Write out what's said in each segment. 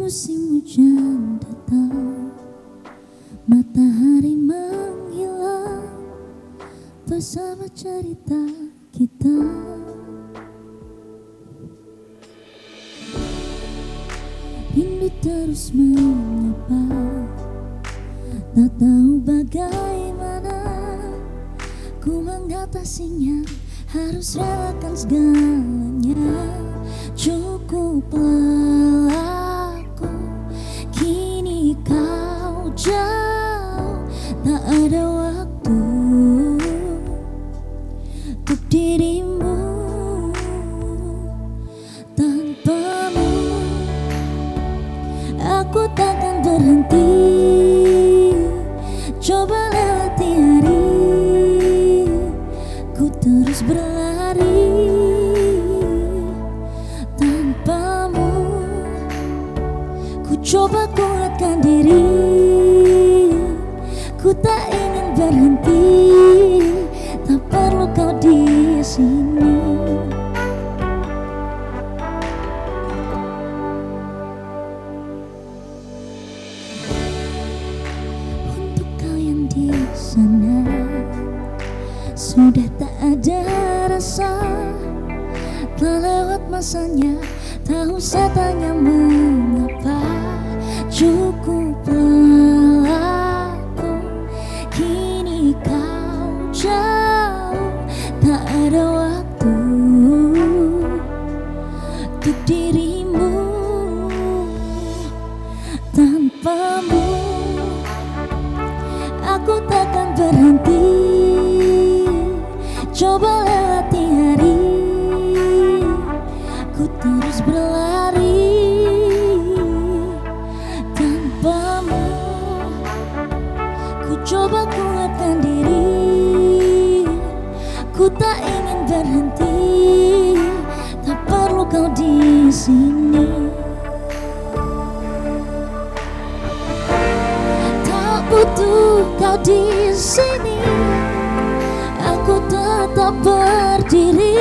Musim hujan datang, matahari menghilang bersama cerita kita. Rindu terus menyapa, tak tahu bagaimana ku mengatasinya. Harus relakan segalanya. Cukup lelah aku, kini kau jauh. Tak ada waktu untuk dirimu. Tanpamu aku takkan berhenti. Coba lewati hari, ku terus berlari. Tanpamu ku coba kuatkan diri. Ku tak ingin berhenti, tak perlu kau di sini. Untuk kau yang di sana, sudah tak ada rasa, telah lewat masanya, tak usah tanya mengapa. Cukup lelahku, kini kau jauh. Tak ada waktu untuk dirimu. Tanpamu aku takkan berhenti. Coba lewati hari, ku terus berlari. Tanpamu ku coba kuatkan diri. Ku tak ingin berhenti, tak perlu kau di sini. Tak butuh kau di sini. Aku tetap berdiri,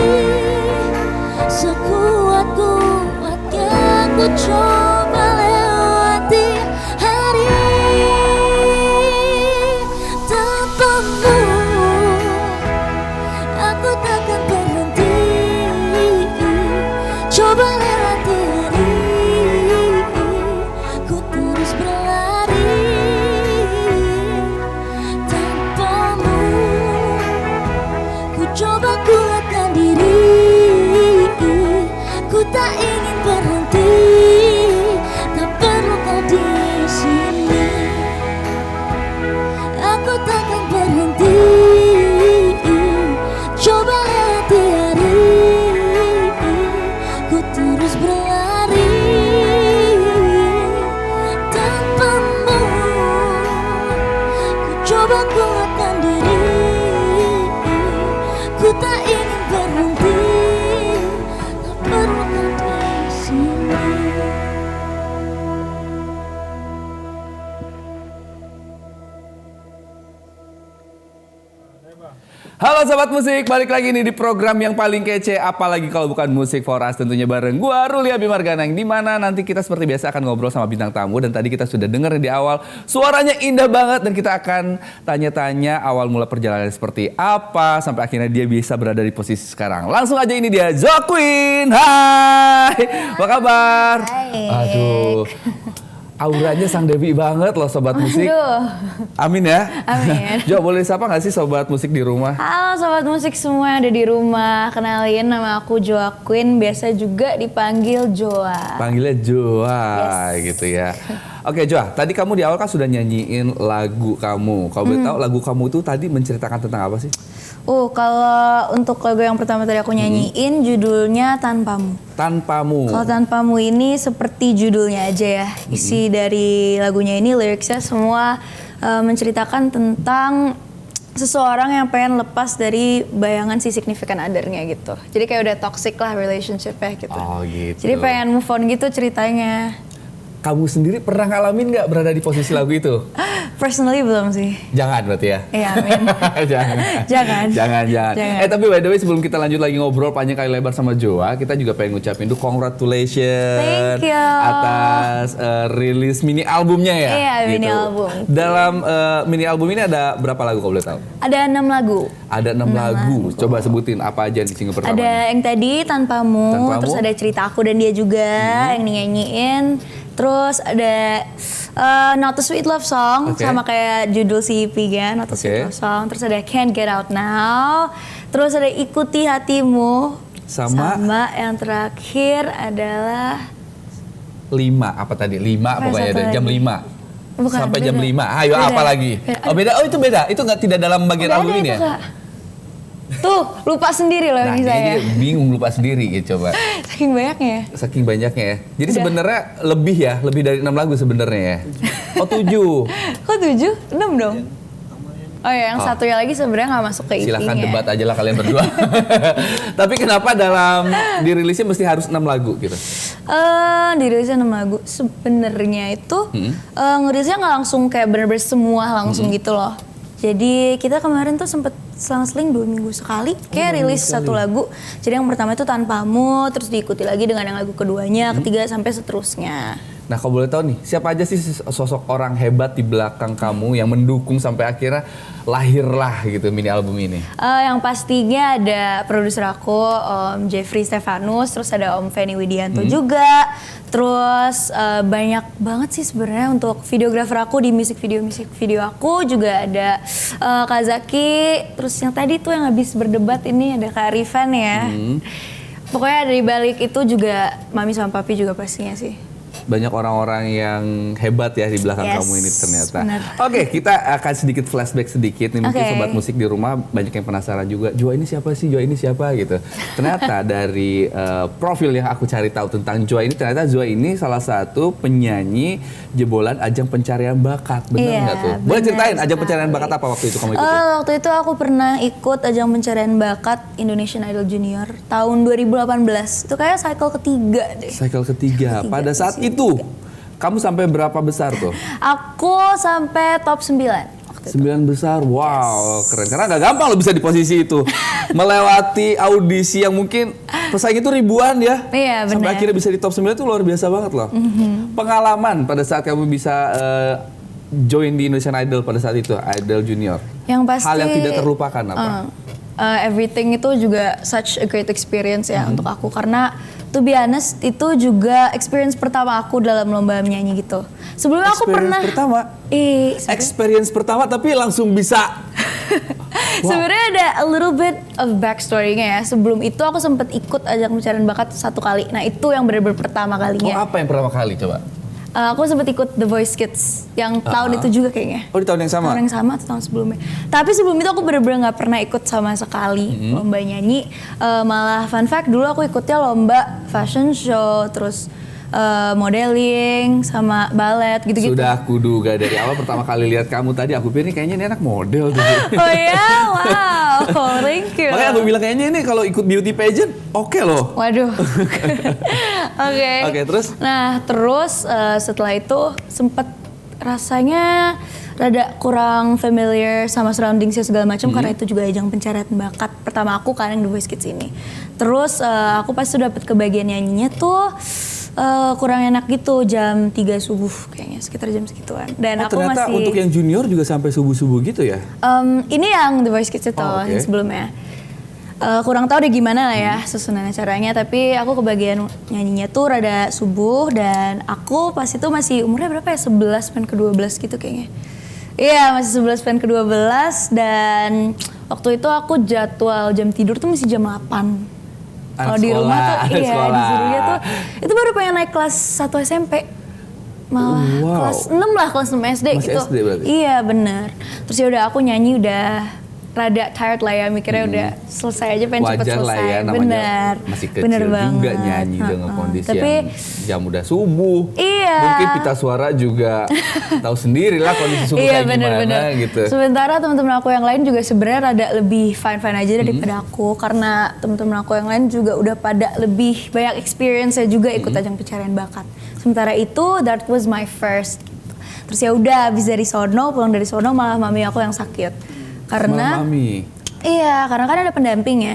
sekuat-kuatnya aku coba lewati hari. Tanpamu aku takkan berhenti. Coba lewati hari, ku terus berlari. Tanpamu ku coba kuatkan diri. Ku tak ingin berhenti, tak perlu kau di sini. Aku takkan berhenti. Coba lewati hari, ku terus berlari. Tanpamu ku coba kuatkan diri. Ku tak ingin berhenti, tak perlu kau di sini. Halo Sobat Musik, balik lagi nih di program yang paling kece, apalagi kalau bukan Musik for Us, tentunya bareng gua Ruli Abimargana, yang dimana nanti kita seperti biasa akan ngobrol sama bintang tamu. Dan tadi kita sudah dengar di awal, suaranya indah banget, dan kita akan tanya-tanya awal mula perjalanan seperti apa sampai akhirnya dia bisa berada di posisi sekarang. Langsung aja, ini dia Zoa Queen. Hai, apa kabar? Hai. Aduh, auranya sang Dewi banget loh Sobat Musik. Aduh. Amin ya. Amin. Jo, boleh sapa gak sih Sobat Musik di rumah? Halo Sobat Musik semua yang ada di rumah. Kenalin, nama aku Zoa Queen, biasa juga dipanggil Joa. Panggilnya Joa, Yes. gitu ya. Oke Joa, tadi kamu di awal kan sudah nyanyiin lagu kamu. Kalau boleh tahu lagu kamu itu tadi menceritakan tentang apa sih? Kalau untuk lagu yang pertama tadi aku nyanyiin judulnya Tanpamu. Tanpamu. Kalau Tanpamu ini seperti judulnya aja ya. Isi dari lagunya ini, liriknya semua menceritakan tentang seseorang yang pengen lepas dari bayangan si significant other-nya gitu. Jadi kayak udah toxic lah relationship-nya gitu. Oh gitu. Jadi pengen move on gitu ceritanya. kamu sendiri pernah ngalamin nggak berada di posisi lagu itu? Personally belum sih. Jangan berarti ya? Iya, amin. Jangan. Tapi by the way sebelum kita lanjut lagi ngobrol panjang kali lebar sama Joa, kita juga pengen ngucapin dulu congratulations Thank you. atas rilis mini albumnya ya. Iya, mini album. Dalam mini album ini ada berapa lagu kalau boleh tahu? Ada 6 lagu. Ada 6 lagu. Coba sebutin apa aja di single pertamanya. Ada yang tadi Tanpamu, terus ada Cerita Aku dan Dia juga yang dinyanyiin. Terus ada Not a Sweet Love Song, sama kayak judul si EP kan, Not a Sweet Love Song. Terus ada Can't Get Out Now. Terus ada Ikuti Hatimu. Sama yang terakhir adalah 5 apa tadi? 5 pokoknya ada jam 5. Bukan, sampai beda. jam 5. Ayo Beda. apa lagi? Oh beda. Oh itu beda. Itu nggak tidak dalam bagian album ini ya? Kak. Tuh, lupa sendiri loh Nah, ini saya. dia bingung lupa sendiri gitu coba. Saking banyaknya ya. Saking banyaknya ya. Jadi sebenarnya lebih dari 6 lagu sebenarnya ya. Oh 7. Kok 7? 6 dong. Oh ya, yang satunya lagi sebenarnya nggak masuk ke EP-nya. Silahkan debat aja lah kalian berdua. Tapi kenapa dalam dirilisnya mesti harus 6 lagu gitu? Dirilisnya 6 lagu. Sebenarnya itu ngerilisnya nggak langsung kayak bener-bener semua langsung gitu loh. Jadi kita kemarin tuh sempet selang-seling 2 minggu sekali kayak rilis satu lagu. Jadi yang pertama itu Tanpamu, terus diikuti lagi dengan yang lagu keduanya, ketiga sampai seterusnya. Nah kalau boleh tahu nih, siapa aja sih sosok orang hebat di belakang kamu yang mendukung sampai akhirnya lahirlah gitu mini album ini? Yang pastinya ada produser aku, Om Jeffrey Stefanus, terus ada Om Feni Widianto juga. Terus banyak banget sih sebenarnya untuk videografer aku di music video aku juga ada Kak Zaki. Terus yang tadi tuh yang habis berdebat ini ada Kak Rifan ya. Pokoknya dari balik itu juga Mami sama Papi juga pastinya sih. Banyak orang-orang yang hebat ya di belakang kamu ini ternyata. Bener. Oke, kita akan sedikit flashback sedikit nih mungkin sobat musik di rumah banyak yang penasaran juga. Joa ini siapa sih? Joa ini siapa gitu. Ternyata dari profil yang aku cari tahu tentang Joa ini ternyata Joa ini salah satu penyanyi jebolan ajang pencarian bakat. Benar nggak tuh? Boleh ceritain ajang pencarian bakat apa waktu itu kamu ikuti? Waktu itu aku pernah ikut ajang pencarian bakat Indonesian Idol Junior tahun 2018. Itu kayak cycle ketiga deh. Cycle ketiga. Pada saat itu kamu sampai berapa besar tuh? Aku sampai top 9. 9 besar, wow keren. Karena nggak gampang lo bisa di posisi itu. Melewati audisi yang mungkin pesaing itu ribuan ya. Iya benar. Sampai akhirnya bisa di top 9 itu luar biasa banget loh. Pengalaman pada saat kamu bisa join di Indonesian Idol pada saat itu, Idol Junior. Yang pasti, hal yang tidak terlupakan apa? Everything itu juga such a great experience ya untuk aku. Karena to be honest itu juga experience pertama aku dalam lomba menyanyi gitu. Sebelumnya aku pernah experience pertama tapi langsung bisa. Sebenarnya ada a little bit of backstory-nya ya. Sebelum itu aku sempat ikut ajang pencarian bakat 1 kali. Nah itu yang benar-benar pertama kalinya. Oh apa yang pertama kali coba? Aku sempat ikut The Voice Kids yang tahun itu juga kayaknya. Oh di tahun yang sama? Tahun yang sama atau tahun sebelumnya. Tapi sebelum itu aku benar-benar nggak pernah ikut sama sekali lomba nyanyi. Malah fun fact dulu aku ikutnya lomba fashion show, terus modeling sama ballet gitu-gitu. Sudah aku duga dari awal pertama kali lihat kamu tadi aku pikir ini kayaknya ini anak model tuh. Oh ya, wow, thank you. Makanya aku bilang kayaknya ini kalau ikut beauty pageant oke loh. Waduh. Oke, terus? Nah, terus setelah itu sempet rasanya rada kurang familiar sama surroundingsnya segala macam karena itu juga ajang pencarian bakat pertama aku kan yang The Voice Kids ini. Terus aku pas tuh dapet kebagian nyanyinya tuh kurang enak gitu jam 3 subuh kayaknya sekitar jam segituan. Dan aku ternyata masih untuk yang junior juga sampai subuh-subuh gitu ya? Ini yang The Voice Kids itu yang sebelumnya. Kurang tahu deh gimana lah ya susunan acaranya, tapi aku kebagian nyanyinya tuh rada subuh dan aku pas itu masih umurnya berapa ya? 11 pengen ke 12 gitu kayaknya. Iya, masih 11 pengen ke 12 dan waktu itu aku jadwal jam tidur tuh masih jam 8. Kalau di rumah tuh disuruhnya tuh itu baru pengen naik kelas 1 SMP. Malah kelas 6 lah, kelas 6 SD masih gitu. SD berarti? Iya, bener. Terus ya udah aku nyanyi udah rada tired lah ya, mikirnya udah selesai aja, pengen cepet Wajar lah selesai. ya, namanya Bener, masih kecil bener juga banget. nyanyi dengan kondisi Tapi yang jam udah subuh. iya. Mungkin pita suara juga tahu sendiri lah kondisi subuh iya, kayak gimana gitu. Sementara teman-teman aku yang lain juga sebenarnya rada lebih fine aja daripada aku, karena teman-teman aku yang lain juga udah pada lebih banyak experience ya juga ikut ajang pencarian bakat. Sementara itu that was my first. Terus ya udah habis dari sono, pulang dari sono malah mami aku yang sakit. Karena Mami. iya, karena kan ada pendamping ya.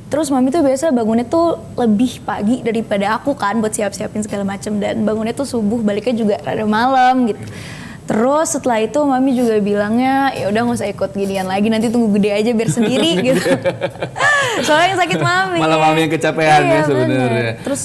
Terus mami tuh biasa bangunnya tuh lebih pagi daripada aku kan buat siap-siapin segala macem, dan bangunnya tuh subuh, baliknya juga rada malam gitu. Terus setelah itu mami juga bilangnya ya udah nggak usah ikut ginian lagi, nanti tunggu gede aja biar sendiri gitu. Soalnya yang sakit mami. Malah mami yang kecapean iya, ya sebenarnya. bener. Terus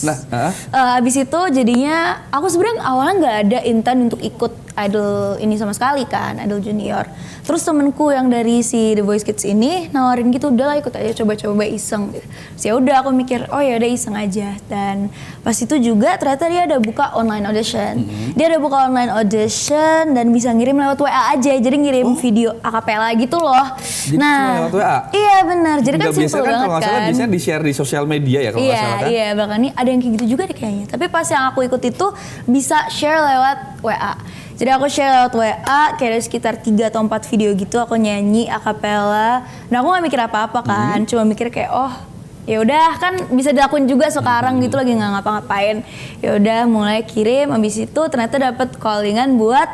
abis itu jadinya aku sebenarnya awalnya nggak ada intent untuk ikut idol ini sama sekali kan, idol junior. Terus temenku yang dari si The Voice Kids ini nawarin gitu, udahlah ikut aja, coba-coba iseng gitu. Terus ya udah aku mikir, oh ya udah iseng aja. Dan pas itu juga ternyata dia ada buka online audition. Dia ada buka online audition dan bisa ngirim lewat WA aja. Jadi ngirim video acapella gitu loh. Jadi cuma lewat WA? Iya benar. Jadi kan Nggak biasa simple banget kalau nggak salah kan. biasanya di-share di sosial media ya kalau nggak salah kan? Iya, bahkan ini ada yang kayak gitu juga deh kayaknya. Tapi pas yang aku ikut itu bisa share lewat WA. Jadi aku share lewat WA, kayak ada sekitar 3 atau 4 video gitu aku nyanyi acapella. Nah aku gak mikir apa-apa kan, cuma mikir kayak oh ya udah kan bisa dilakuin juga sekarang gitu, lagi nggak ngapa-ngapain. Ya udah mulai kirim, habis itu ternyata dapat callingan buat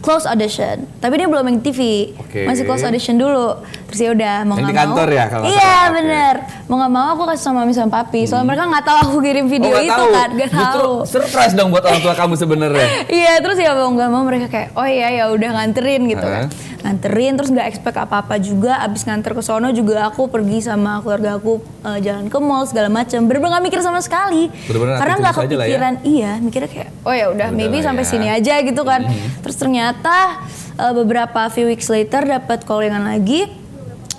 close audition. Tapi dia belum yang TV, masih close audition dulu. Terus ya udah mau nggak mau. Yang di kantor ya kalau nggak iya salah. bener, mau nggak mau aku kasih sama mami sama papi. Soalnya mereka nggak tahu aku kirim video nggak itu tahu. kan, nggak tahu. Justru surprise dong buat orang tua kamu sebenarnya. Iya, terus ya mau nggak mau mereka kayak oh iya ya udah nganterin gitu kan. Nganterin terus nggak expect apa-apa juga. Abis nganter ke sono juga aku pergi sama keluarga aku jalan ke mall segala macam. Bener-bener nggak mikir sama sekali. Bener-bener Karena nggak aktivitas aja lah ya. kepikiran. Iya, mikirnya kayak oh ya udah maybe lah sampai ya. sini aja gitu kan. Terus ternyata beberapa few weeks later dapat callingan lagi.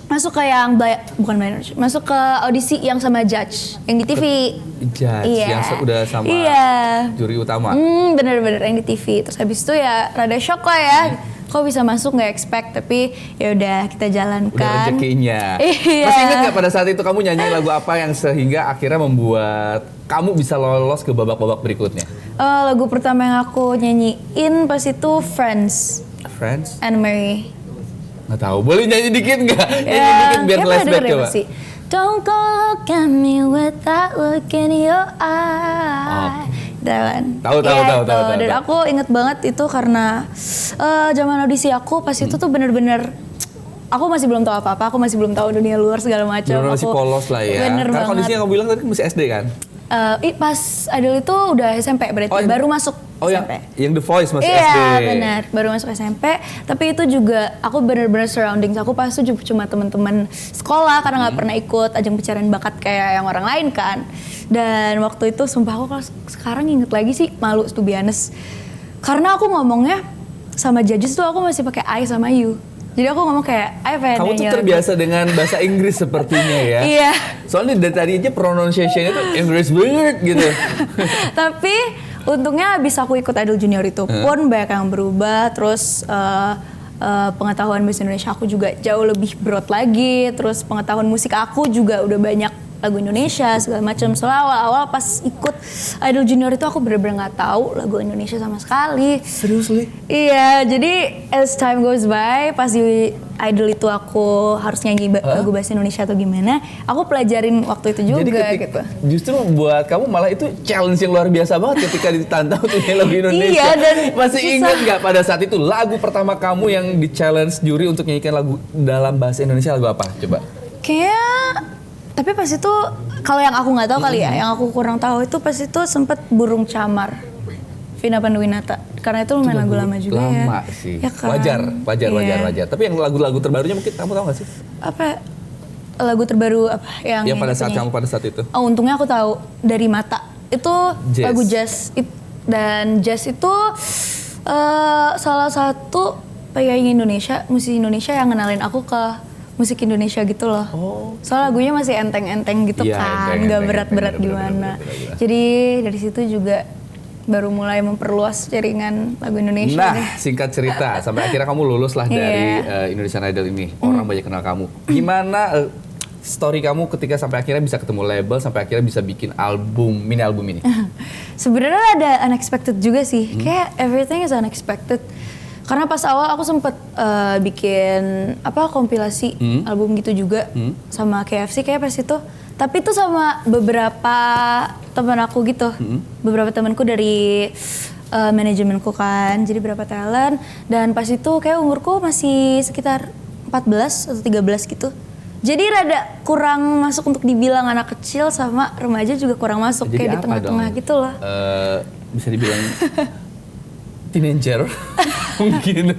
Masuk ke yang bukan blind, masuk ke audisi yang sama judge yang di TV. Judge Iya. yang udah sama Iya. juri utama. Bener-bener yang di TV. Terus habis itu ya rada shock lah ya. Kok bisa masuk, nggak expect, tapi ya udah kita jalankan. Udah rezekinya. Iya. Masih ingat nggak pada saat itu kamu nyanyi lagu apa yang sehingga akhirnya membuat kamu bisa lolos ke babak-babak berikutnya? Lagu pertama yang aku nyanyiin pas itu Friends, Friends? Anne Marie. Nggak tahu. Boleh nyanyi dikit nggak? Nyanyi dikit biar flashback coba. Don't go look at me with that look in your eye. Dan Tahu. Dan aku inget banget itu karena zaman audisi aku pas itu tuh bener-bener aku masih belum tahu apa-apa, aku masih belum tahu dunia luar segala macam. Bener masih polos lah ya. Bener Karena banget. kondisinya kamu bilang tadi masih SD kan? Pas Idol itu udah SMP berarti, baru masuk SMP. yang The Voice masih Iya, SD. benar, baru masuk SMP. Tapi itu juga aku benar-benar surroundings aku pas itu cuma teman-teman sekolah karena nggak pernah ikut ajang pencarian bakat kayak yang orang lain kan. Dan waktu itu sumpah aku kalau sekarang inget lagi sih malu to be honest. Karena aku ngomongnya sama judges tuh aku masih pakai I sama you. Jadi aku ngomong kayak, kamu tuh terbiasa dengan bahasa Inggris sepertinya ya. Iya. Soalnya dari tadi aja pronunciation-nya tuh Inggris banget gitu. Tapi untungnya abis aku ikut Idol Junior itu pun banyak yang berubah. Terus pengetahuan bahasa Indonesia aku juga jauh lebih broad lagi. Terus pengetahuan musik aku juga udah banyak lagu Indonesia segala macam. Soalnya awal-awal pas ikut Idol Junior itu aku bener-bener nggak tahu lagu Indonesia sama sekali. Seriously? Iya, jadi as time goes by, pas di Idol itu aku harus nyanyi lagu bahasa Indonesia atau gimana, aku pelajarin waktu itu juga gitu. Justru buat kamu malah itu challenge yang luar biasa banget ketika ditantang untuk nyanyi lagu Indonesia. Iya, dan masih susah. ingat nggak pada saat itu lagu pertama kamu yang di challenge juri untuk nyanyikan lagu dalam bahasa Indonesia lagu apa? Coba. Kayak tapi pas itu kalau yang aku nggak tahu kali ya, yang aku kurang tahu itu pas itu sempet Burung Camar, Vina Panduwinata. Karena itu lumayan lagu lama juga ya. Lama sih. Ya kan? Wajar. Iya. Tapi yang lagu-lagu terbarunya mungkin kamu tahu nggak sih? Apa lagu terbaru apa yang pada saat penyanyi? kamu pada saat itu. Oh, untungnya aku tahu Dari Mata. Itu Jazz. lagu jazz. Dan jazz itu salah satu penyanyi Indonesia, musisi Indonesia yang ngenalin aku ke musik Indonesia gitu loh. Soalnya lagunya masih enteng-enteng gitu Iya, kan, enteng, nggak berat-berat bener, gimana. bener. Jadi dari situ juga baru mulai memperluas jaringan lagu Indonesia Nah, deh. singkat cerita, sampai akhirnya kamu lulus lah dari Indonesian Idol ini. Orang banyak kenal kamu. Gimana story kamu ketika sampai akhirnya bisa ketemu label, sampai akhirnya bisa bikin album, mini album ini? Sebenarnya ada unexpected juga sih. Kayak everything is unexpected. Karena pas awal aku sempet bikin kompilasi album gitu juga sama KFC kayak pas itu. Tapi itu sama beberapa teman aku gitu. Beberapa temanku dari manajemenku kan. Jadi beberapa talent. Dan pas itu kayak umurku masih sekitar 14 atau 13 gitu. Jadi rada kurang masuk untuk dibilang anak kecil sama remaja juga kurang masuk. Jadi kayak di apa tengah-tengah dong? gitu loh. Bisa dibilang teenager mungkin.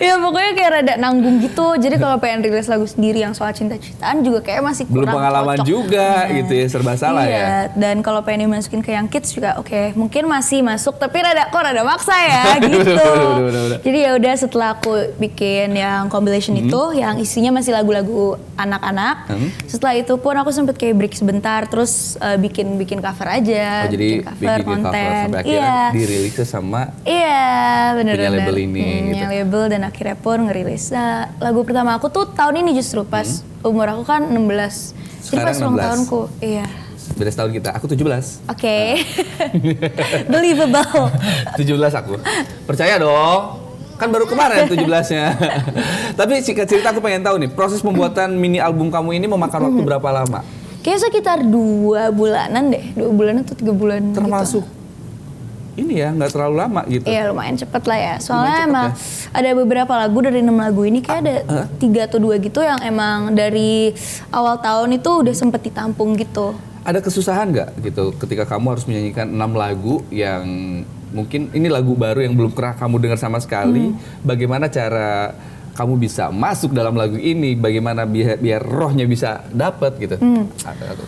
Ya pokoknya kayak rada nanggung gitu. Jadi kalau pengen rilis lagu sendiri yang soal cinta-cintaan juga kayak masih kurang Belum pengalaman cocok. juga gitu ya, serba salah ya. Dan kalau pengen dimasukin ke yang kids juga oke, mungkin masih masuk tapi rada maksa ya gitu. Bener. Jadi ya udah setelah aku bikin yang compilation itu yang isinya masih lagu-lagu anak-anak. Setelah itu pun aku sempet kayak break sebentar terus bikin cover aja, Oh, jadi bikin cover bikin konten. cover sampai akhirnya dirilis sama Bener. punya label ini punya gitu. label dan akhirnya pun ngerilis. Nah, lagu pertama aku tuh tahun ini justru pas umur aku kan 16. Jadi Sekarang pas ulang 16. tahunku. Iya. Beda setahun kita, aku 17. Oke. Believable. 17 aku. Percaya dong. Kan baru kemarin 17-nya. Tapi singkat cerita aku pengen tahu nih, proses pembuatan mini album kamu ini memakan waktu berapa lama? Kayaknya sekitar 2 bulanan deh. 2 bulan atau 3 bulan Termasuk gitu. ini ya, nggak terlalu lama gitu. Iya lumayan cepet lah ya. Soalnya cepet emang ada beberapa lagu dari 6 lagu ini kayak ada 3 atau 2 gitu yang emang dari awal tahun itu udah sempet ditampung gitu. Ada kesusahan nggak gitu ketika kamu harus menyanyikan 6 lagu yang mungkin ini lagu baru yang belum pernah kamu dengar sama sekali. Bagaimana cara kamu bisa masuk dalam lagu ini? Bagaimana biar rohnya bisa dapet gitu? Ada tuh.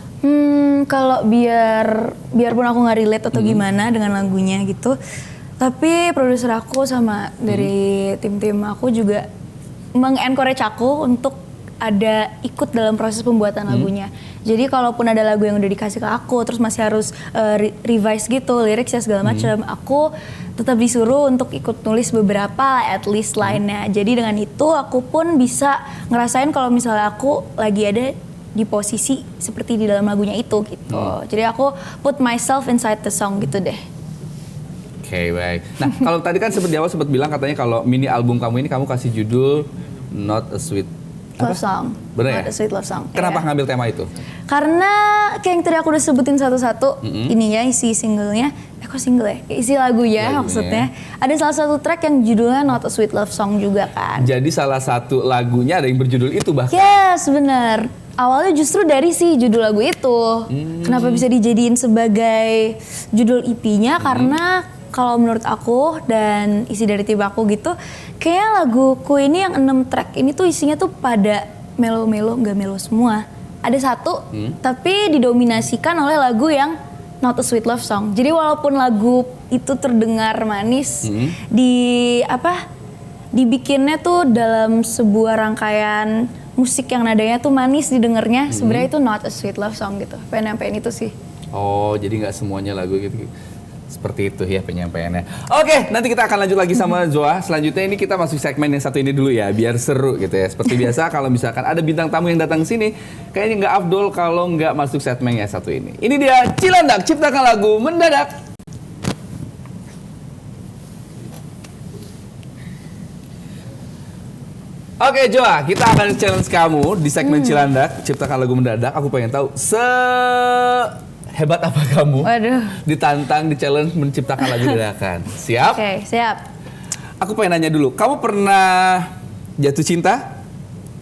Kalau biarpun aku nggak relate atau gimana dengan lagunya gitu, tapi produser aku sama dari tim-tim aku juga mengencourage aku untuk ada ikut dalam proses pembuatan lagunya. Jadi kalaupun ada lagu yang udah dikasih ke aku, terus masih harus revise gitu, liriknya segala macam, aku tetap disuruh untuk ikut nulis beberapa at least line-nya. Jadi dengan itu aku pun bisa ngerasain kalau misalnya aku lagi ada di posisi seperti di dalam lagunya itu gitu. Jadi aku put myself inside the song gitu deh. Oke, baik. Nah, kalau tadi kan di awal sempat bilang katanya kalau mini album kamu ini kamu kasih judul Not a Sweet Love song. Bener ya? Not a sweet love song. Kenapa Iya. ngambil tema itu? Karena kayak yang tadi aku udah sebutin satu-satu ininya isi singlenya. Kok single ya? Isi lagunya maksudnya. Ada salah satu track yang judulnya Not a Sweet Love Song juga kan. Jadi salah satu lagunya ada yang berjudul itu bahkan. Yes, bener. Awalnya justru dari si judul lagu itu. Kenapa bisa dijadiin sebagai judul EP-nya? Karena kalau menurut aku dan isi dari tim aku gitu, kayaknya laguku ini yang 6 track ini tuh isinya tuh pada melo-melo, nggak melo semua. Ada satu, tapi didominasikan oleh lagu yang Not a Sweet Love Song. Jadi walaupun lagu itu terdengar manis, dibikinnya tuh dalam sebuah rangkaian musik yang nadanya tuh manis didengarnya, sebenarnya itu Not a Sweet Love Song gitu. Pengen nyampein itu sih. Oh, jadi nggak semuanya lagu gitu. Seperti itu ya penyampaiannya. Oke, nanti kita akan lanjut lagi sama Zoa. Selanjutnya ini kita masuk segmen yang satu ini dulu ya, biar seru gitu ya. Seperti biasa kalau misalkan ada bintang tamu yang datang sini, kayaknya nggak afdol kalau nggak masuk segmen yang satu ini. Ini dia Cilandak, ciptakan lagu mendadak. Oke Joa, kita akan challenge kamu di segmen Cilandak, ciptakan lagu mendadak. Aku pengen tahu hebat apa kamu Waduh. ditantang, di challenge menciptakan lagu dadakan. Siap? Oke, siap. Aku pengen nanya dulu, kamu pernah jatuh cinta?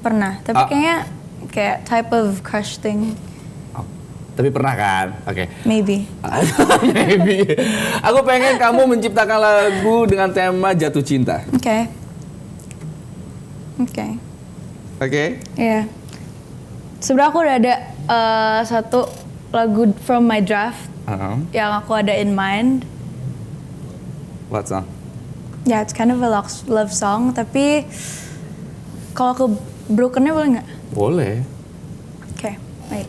Pernah, tapi kayaknya kayak type of crush thing. Oh, tapi pernah kan? Oke. Maybe. Maybe. Aku pengen kamu menciptakan lagu dengan tema jatuh cinta. Oke. Oke? Iya. Sebenarnya aku udah ada satu lagu from my draft yang aku ada in mind. What song? Ya, it's kind of a love song, tapi kalau ke brokennya boleh nggak? Boleh. Oke, wait.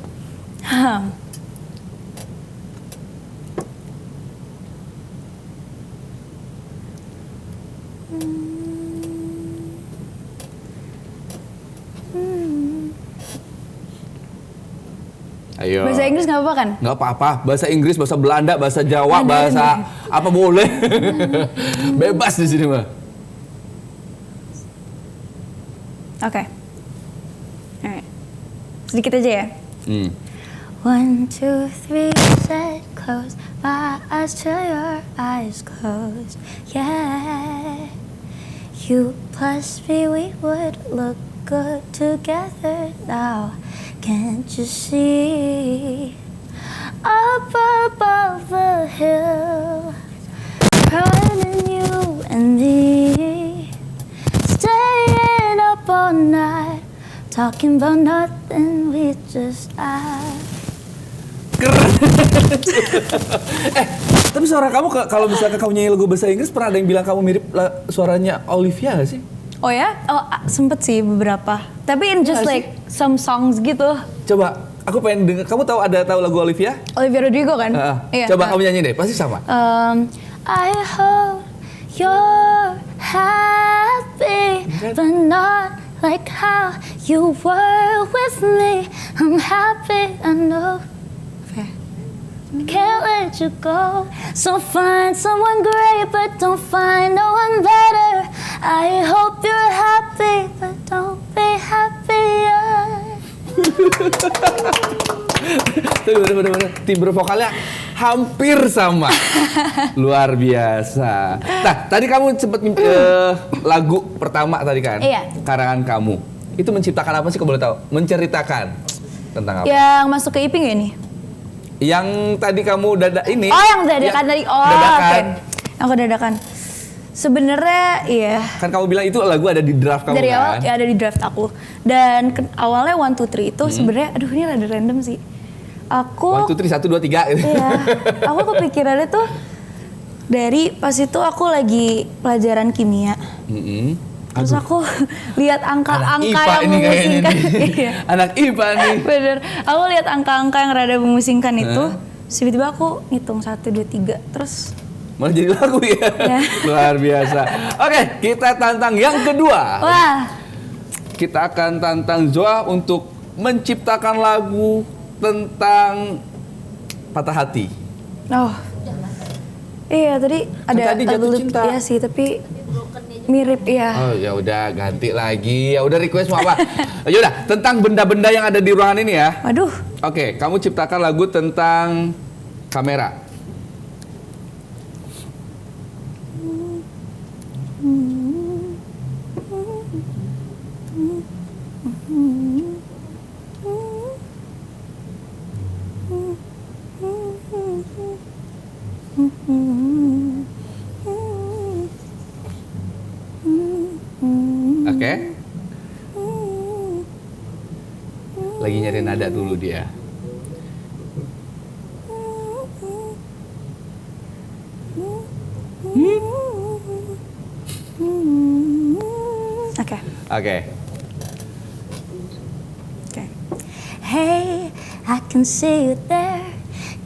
Ayo. Bahasa Inggris nggak apa-apa kan? Nggak apa-apa. Bahasa Inggris, bahasa Belanda, bahasa Jawa, bahasa apa boleh. Bebas di sini mah. Oke. Alright. Sedikit aja ya. 1, 2, 3, set, close my eyes till your eyes close. Yeah, you plus me, we would look good together now. Can't you see? Up above the hill, running you and me, staying up all night, talking about nothing we just had. Keren. Tapi suara kamu kalau misalnya kamu nyanyi lagu bahasa Inggris pernah ada yang bilang kamu mirip suaranya Olivia gak sih? Oh ya? Oh sempet sih beberapa. Tapi in just like some songs gitu. Coba, aku pengen denger. Kamu tahu lagu Olivia? Olivia Rodrigo kan? Iya. Coba kamu nyanyi deh, pasti sama. I hope you're happy, but not like how you were with me. I'm happy, I know. Can't let you go. So find someone great, but don't find no one better. I hope you're happy, but don't be happier. Bener-bener timbre vokalnya hampir sama. Luar biasa. Nah, tadi kamu sempat lagu pertama tadi kan? Iya. Karangan kamu. Itu menciptakan apa sih kalau boleh tahu? Menceritakan tentang apa? Yang masuk ke Iping ya nih? Yang tadi kamu ini. Oh, yang dadakan tadi. Oh, dadakan. Okay. Aku dadakan. Sebenarnya iya. Kan kamu bilang itu lagu ada di draft kamu dari kan? awal ya ada di draft aku. Dan awalnya 1, 2, 3 itu sebenarnya aduh ini rada random sih. Aku 1, 2, 3 gitu. Iya. Aku kepikirannya tuh dari pas itu aku lagi pelajaran kimia. Terus aku lihat angka-angka yang memusingkan. Iya. Anak IPA nih. Bener. Aku lihat angka-angka yang rada memusingkan itu. Tiba-tiba aku ngitung 1, 2, 3. Terus malah jadi lagu ya. Luar biasa. Oke, kita tantang yang kedua. Wah. Kita akan tantang Zoa untuk menciptakan lagu tentang patah hati. Oh. Iya, tadi ada tadi jatuh cinta. Iya sih, tapi mirip ya. Oh ya udah ganti lagi. Ya udah request mau apa? Ya udah tentang benda-benda yang ada di ruangan ini ya. Waduh. Oke, kamu ciptakan lagu tentang kamera. Oke. Lagi nyari nada dulu dia. Oke. Oke. Hey, I can see you there.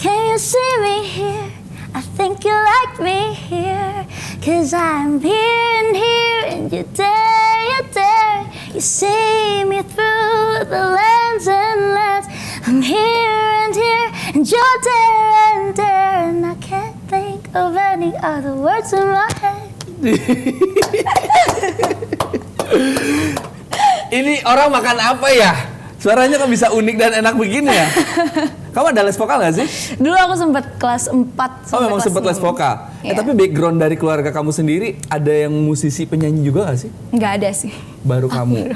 Can you see me here? I think you like me here. 'Cause I'm here and you're there. You see me through the lens and lens. I'm here and you're there. And I can't think of any other words in my head. Ini orang makan apa ya? Suaranya kok bisa unik dan enak begini ya? Kamu ada les vokal gak sih? Dulu aku sempat kelas 4 Oh memang sempat les vokal? Iya. Tapi background dari keluarga kamu sendiri ada yang musisi penyanyi juga gak sih? Nggak ada sih. Baru kamu?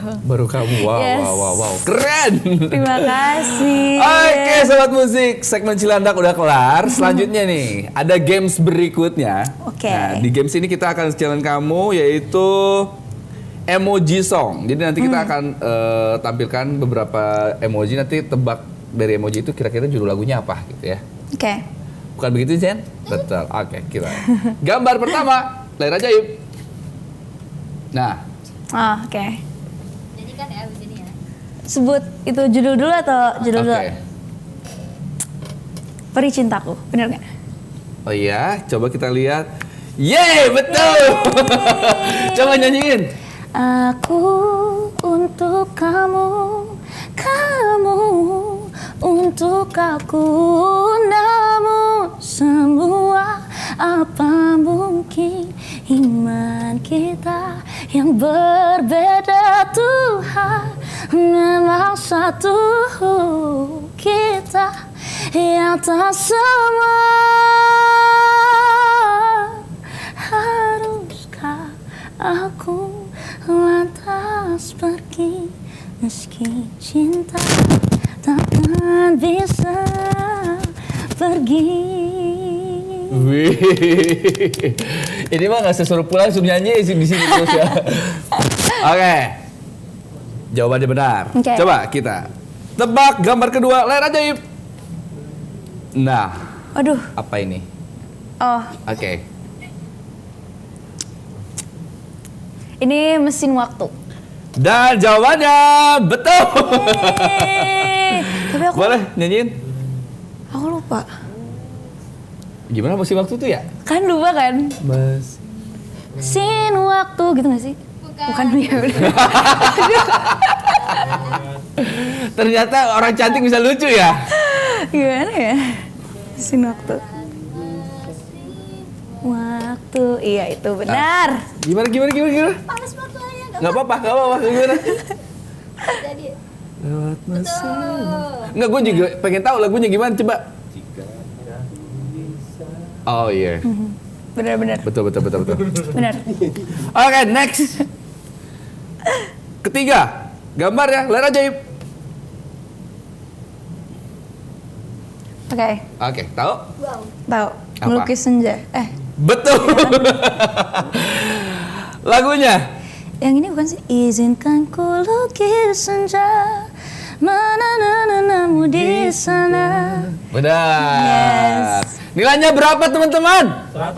Wow, Yes. wow. Keren! Terima kasih. Oke Sobat Musik, segmen Cilandak udah kelar. Selanjutnya nih, ada games berikutnya. Oke. Nah, di games ini kita akan challenge kamu yaitu emoji song. Jadi nanti kita akan tampilkan beberapa emoji, nanti tebak dari emoji itu kira-kira judul lagunya apa gitu ya. Oke. Bukan begitu Jen? Betul. Oke, kita. Gambar pertama, layar ajaib. Nah, Oke. Jadi kan ya abis ini ya. Sebut itu judul dulu atau judul dulu? Peri Cintaku, bener nggak? Oh iya, coba kita lihat. Yeay, betul. Coba nyanyiin. Aku untuk kamu, kamu untuk aku. Namun semua apa mungkin iman kita yang berbeda, Tuhan memang satu. Kita yang tak sama. Haruskah aku lantas pergi meski cinta takkan bisa pergi. Wih, ini mah nggak sesuruh pulang, suruh nyanyi di sini terus ya. Oke, jawabannya benar. Oke. Coba kita tebak gambar kedua, layar ajaib. Nah, Aduh, apa ini? oh Oke, ini mesin waktu. dan jawabannya betul. Tapi aku Boleh nyanyiin? lupa. Gimana mesin waktu tuh ya? Kan lupa kan? Mas. Mesin waktu gitu gak sih? Bukan ya udah. Ternyata orang cantik bisa lucu ya? Gimana ya? Mesin waktu. Waktu, iya itu benar. Gimana? Panas waktunya Nggak apa-apa, gimana? Lewat mesin. Nggak, gue juga pengen tahu lagunya gimana, coba. Oh iya, Benar-benar. betul. Benar. Oke, next. Ketiga, gambar ya, layar ajaib. Oke, tahu? Tahu. Apa? Melukis senja. Betul. Lagunya. Yang ini bukan sih? Izinkan ku lukis senja mana-nanamu di sana. Benar. Nilainya berapa teman-teman? 100.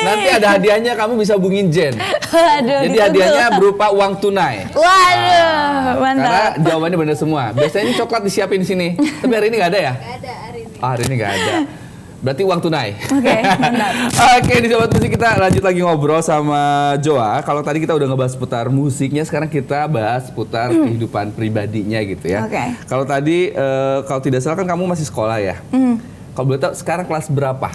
Nanti ada hadiahnya, kamu bisa hubungin Jen. Waduh. Jadi ditunggu. hadiahnya berupa uang tunai. Waduh, Karena mantap. jawabannya benar semua. Biasanya coklat disiapin di sini. Tapi hari ini nggak ada ya? Nggak ada hari ini. Oh, hari ini nggak ada. Berarti uang tunai. Oke, mantap. Oke, di Sobat Musik kita lanjut lagi ngobrol sama Joa. Kalau tadi kita udah ngebahas seputar musiknya, sekarang kita bahas seputar kehidupan pribadinya gitu ya. Oke. Kalau tadi, kalau tidak salah kan kamu masih sekolah ya? Kalau boleh tahu sekarang kelas berapa?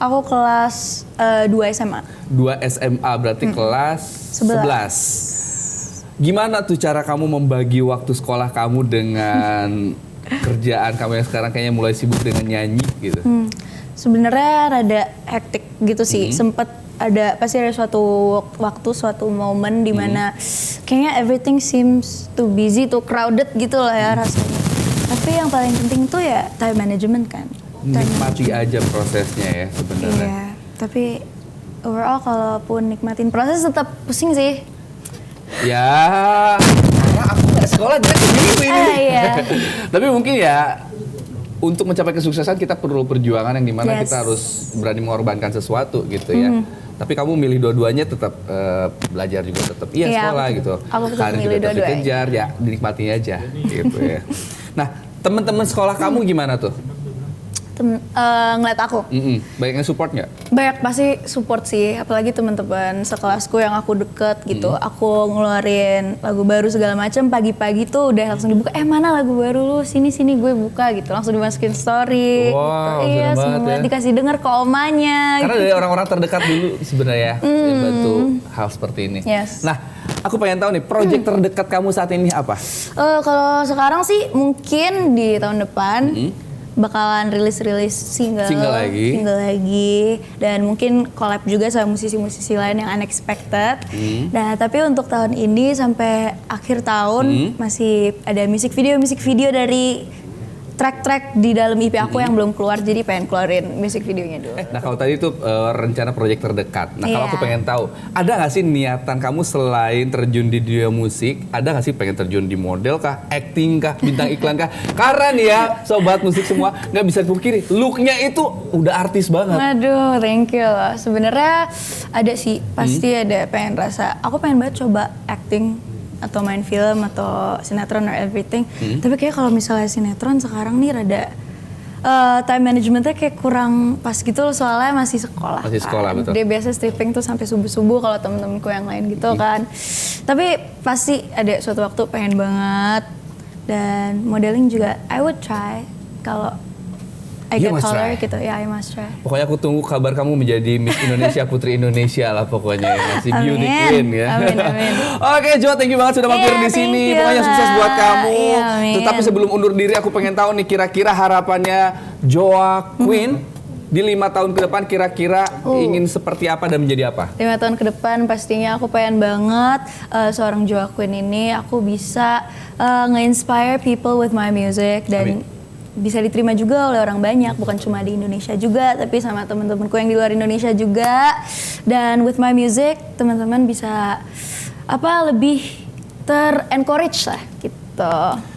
Aku kelas 2 SMA. 2 SMA, berarti kelas 11. Gimana tuh cara kamu membagi waktu sekolah kamu dengan kerjaan kamu yang sekarang kayaknya mulai sibuk dengan nyanyi gitu? Sebenarnya rada hektik gitu sih. Pasti ada suatu waktu, suatu momen di mana kayaknya everything seems too busy, too crowded gitu lah ya rasanya. Tapi yang paling penting tuh ya time management kan. Nikmati aja prosesnya ya sebenarnya. Iya, tapi overall kalaupun nikmatin proses tetap pusing sih. Ya, karena aku nggak sekolah jadi begini ini. Iya. Tapi mungkin ya untuk mencapai kesuksesan kita perlu perjuangan yang dimana Yes. kita harus berani mengorbankan sesuatu gitu ya. Tapi kamu milih dua-duanya tetap belajar juga tetap Iya, sekolah aku- gitu. aku tetap Karir milih juga tetap dua-duanya. dikejar ya, dinikmati aja gitu ya. Nah, teman-teman sekolah kamu gimana tuh? Ngeliat aku. Banyak yang support nggak? Banyak pasti support sih, apalagi teman-teman sekelasku yang aku deket gitu. Aku ngeluarin lagu baru segala macam pagi-pagi tuh udah langsung dibuka. Mana lagu baru lu? Sini gue buka gitu. Langsung dimasukin story. Wow, gitu. Iya, seneng banget semua ya. dikasih denger ke omanya. Karena gitu. dari orang-orang terdekat dulu sebenarnya yang bantu hal seperti ini. Yes. Nah, aku pengen tahu nih, project terdekat kamu saat ini apa? Kalau sekarang sih mungkin di tahun depan bakalan rilis single lagi dan mungkin collab juga sama musisi-musisi lain yang unexpected. Nah, tapi untuk tahun ini sampai akhir tahun masih ada music video dari track-track di dalam EP aku yang belum keluar, jadi pengen keluarin music videonya dulu. Nah, kalau tadi itu rencana project terdekat. Nah, kalau Iya. aku pengen tahu, ada nggak sih niatan kamu selain terjun di dunia musik, ada nggak sih pengen terjun di model kah, acting kah, bintang iklan kah? Karena nih ya, sobat musik semua nggak bisa dipungkiri, looknya itu udah artis banget. Waduh, thank you loh. Sebenarnya ada sih, pasti ada pengen rasa. Aku pengen banget coba acting atau main film atau sinetron or everything. Tapi kayak kalau misalnya sinetron sekarang nih rada time managementnya kayak kurang pas gitu loh, soalnya masih sekolah. Masih sekolah, kan. betul. Dia biasa stripping tuh sampai subuh-subuh kalau temen-temenku yang lain gitu kan. Tapi pasti ada suatu waktu pengen banget Dan modeling juga I would try kalau I You get must taller try. gitu. Ya, I must try. Pokoknya aku tunggu kabar kamu menjadi Miss Indonesia, Putri Indonesia lah pokoknya ya. Masih beauty Amin. queen ya. Amin, amin. Oke Jo, thank you banget sudah mampir Iya, di sini. thank you, Pokoknya sukses Kak. buat kamu. Iya, amin. Tetapi sebelum undur diri aku pengen tahu nih kira-kira harapannya Joa Queen di 5 tahun ke depan kira-kira ingin seperti apa dan menjadi apa? 5 tahun ke depan pastinya aku pengen banget seorang Joa Queen ini aku bisa nge-inspire people with my music dan Amin. bisa diterima juga oleh orang banyak, bukan cuma di Indonesia juga tapi sama teman-temanku yang di luar Indonesia juga. Dan with my music teman-teman bisa lebih ter-encourage lah gitu.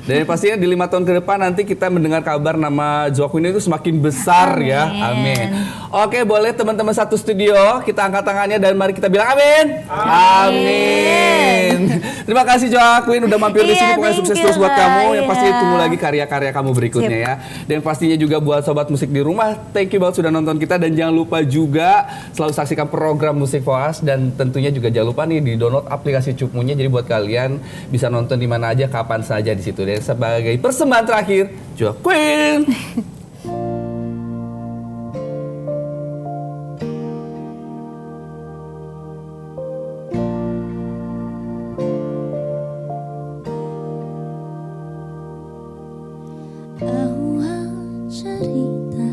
Dan pastinya di 5 tahun ke depan nanti kita mendengar kabar nama Joa Queen itu semakin besar ya. Amin. Oke, boleh teman-teman satu studio kita angkat tangannya dan mari kita bilang amin. Amin. Terima kasih Joa Queen udah mampir di sini. Iya, Pokoknya thank sukses you terus buat lah, kamu. Yang pasti iya. tunggu lagi karya-karya kamu berikutnya ya. Dan pastinya juga buat sobat musik di rumah, thank you banget sudah nonton kita dan jangan lupa juga selalu saksikan program Musik for Us dan tentunya juga jangan lupa nih di download aplikasi Cukmunya jadi buat kalian bisa nonton di mana aja kapan saja di situ. Dan sebagai persembahan terakhir, Joa Queen. Awal cerita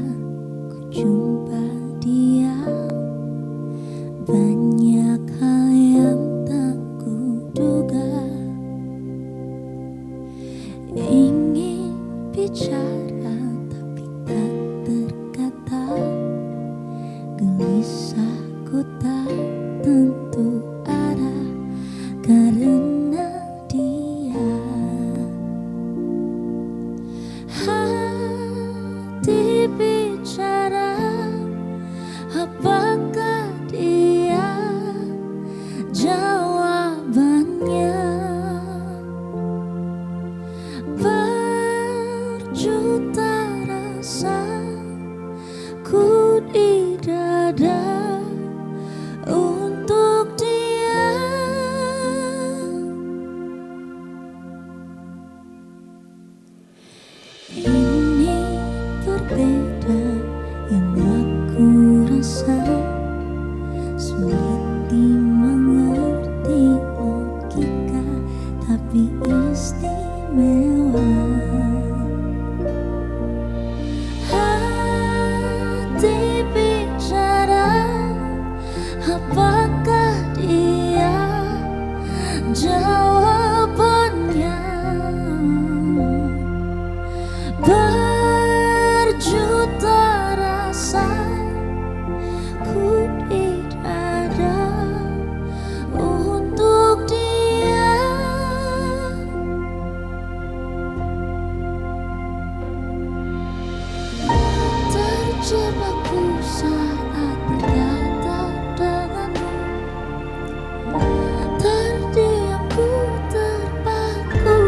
ku jumpa dia, banyak hal yang tak kuduga. Ingin bicara tapi tak terkata, gelisahku tak tentu arah karena dia. Hati bicara, apakah dia jawabannya? Berjuta rasa ku di dada untuk dia. Ini berbeda yang aku rasa, sulit dimengerti logika, tapi istimewa. Hati bicara, apakah dia jawabannya? Berjuta rasa ku di dada untuk dia. Terjebak ku saat bertatap denganmu, terdiam ku terpaku,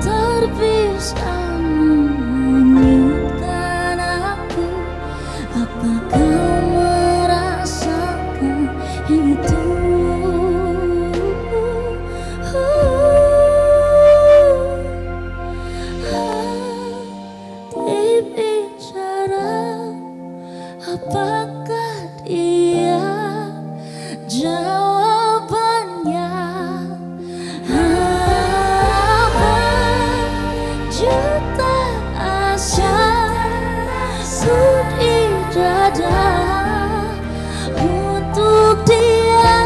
terpisah menyulitkan aku. Apa kau merasakan itu? Hati bicara, apakah dia jawabannya? Berjuta asa ku di dada untuk dia.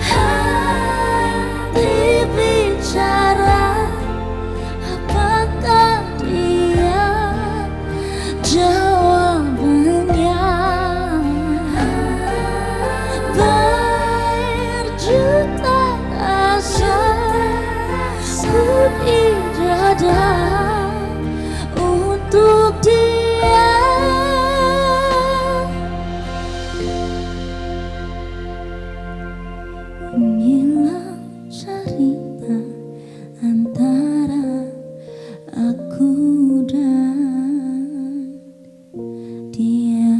Hati bicara, apakah dia jawabannya? Berjuta asa ku di dada untuk dia. Inilah cerita antara aku dan dia.